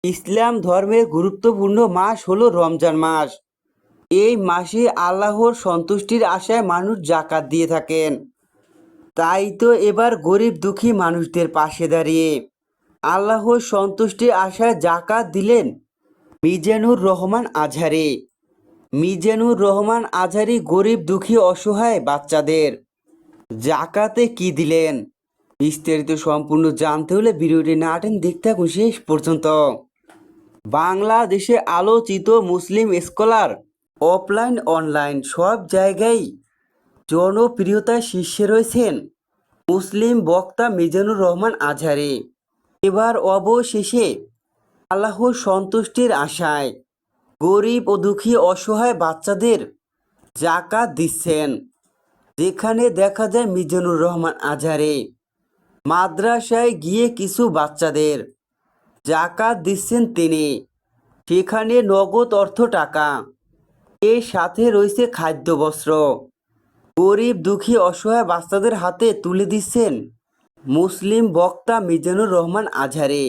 ইসলাম ধর্মের গুরুত্বপূর্ণ মাস হলো রমজান মাস। এই মাসে আল্লাহর সন্তুষ্টির আশায় মানুষ জাকাত দিয়ে থাকেন। তাই তো এবার গরিব দুঃখী মানুষদের পাশে দাঁড়িয়ে আল্লাহর সন্তুষ্টির আশায় জাকাত দিলেন মিজানুর রহমান আজহারি। মিজানুর রহমান আজহারি গরিব দুঃখী অসহায় বাচ্চাদের জাকাতে কি দিলেন, বিস্তারিত সম্পূর্ণ জানতে হলে ভিডিওটি না টেনে দেখতে থাকুন শেষ পর্যন্ত। বাংলাদেশে আলোচিত মুসলিম স্কলার অফলাইন অনলাইন সব জায়গায় জনপ্রিয়তার শীর্ষে রয়েছেন মুসলিম বক্তা মিজানুর রহমান আজহারি। এবার অবশেষে আল্লাহর সন্তুষ্টির আশায় গরিব ও দুঃখী অসহায় বাচ্চাদের জাকাত দিচ্ছেন। যেখানে দেখা যায় মিজানুর রহমান আজহারি মাদ্রাসায় গিয়ে কিছু বাচ্চাদের জাকাত দিচ্ছেন তিনি। সেখানে নগদ অর্থ টাকা, এর সাথে রয়েছে খাদ্য বস্ত্র গরিব দুঃখী অসহায় বাচ্চাদের হাতে তুলে দিচ্ছেন মুসলিম বক্তা মিজানুর রহমান আজহারি।